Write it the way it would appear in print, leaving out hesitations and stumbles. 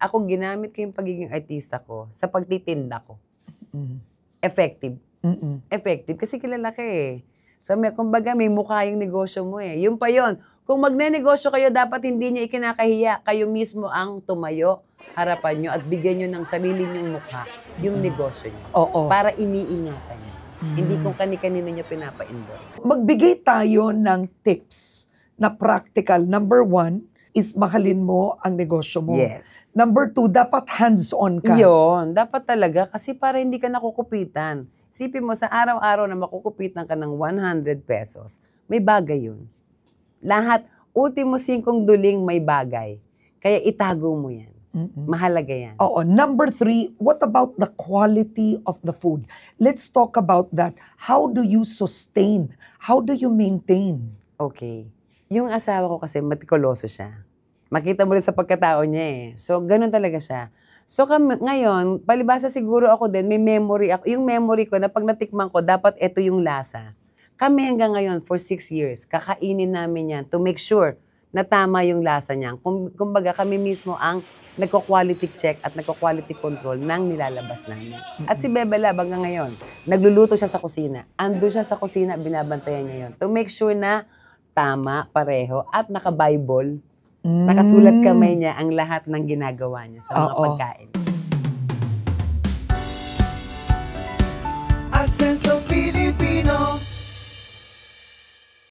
Ako, ginamit ko yung pagiging artista ko sa pagtitinda ko. Effective. Effective. Kasi kilala ka eh. So, kumbaga, may mukha yung negosyo mo eh. Yun pa yun. Kung magne-negosyo kayo, dapat hindi nyo ikinakahiya. Kayo mismo ang tumayo, harapan nyo, at bigyan nyo ng sarili nyong mukha yung negosyo nyo. Oo. Para iniingatan nyo. Hindi kung kani-kanino nyo pinapa-endorse. Magbigay tayo ng tips na practical. Number 1 is mahalin mo ang negosyo mo. Yes. Number 2, dapat hands-on ka. Yun, dapat talaga kasi para hindi ka nakukupitan. Isipin mo, sa araw-araw na makukupitan ka ng 100 pesos, may bagay yun. Lahat, ultimo 5 duling may bagay. Kaya itago mo yan. Mahalaga yan. Oo. Number 3, what about the quality of the food? Let's talk about that. How do you sustain? How do you maintain? Okay. Yung asawa ko kasi matikuloso siya. Makita mo rin sa pagkatao niya eh. So, ganun talaga siya. So, ngayon, palibasa siguro ako din, may memory ako. Yung memory ko na pag natikman ko, dapat ito yung lasa. Kami hanggang ngayon, for 6 years, kakainin namin yan to make sure na tama yung lasa niya. Kumbaga, kami mismo ang nagko-quality check at nagko-quality control ng nilalabas namin. At si Bebe Lab hanggang ngayon, nagluluto siya sa kusina. Ando siya sa kusina, binabantayan niya yun. To make sure na tama, pareho, at naka-Bible. Nakasulat kamay niya ang lahat ng ginagawa niya sa mga pagkain. A sense of Filipino.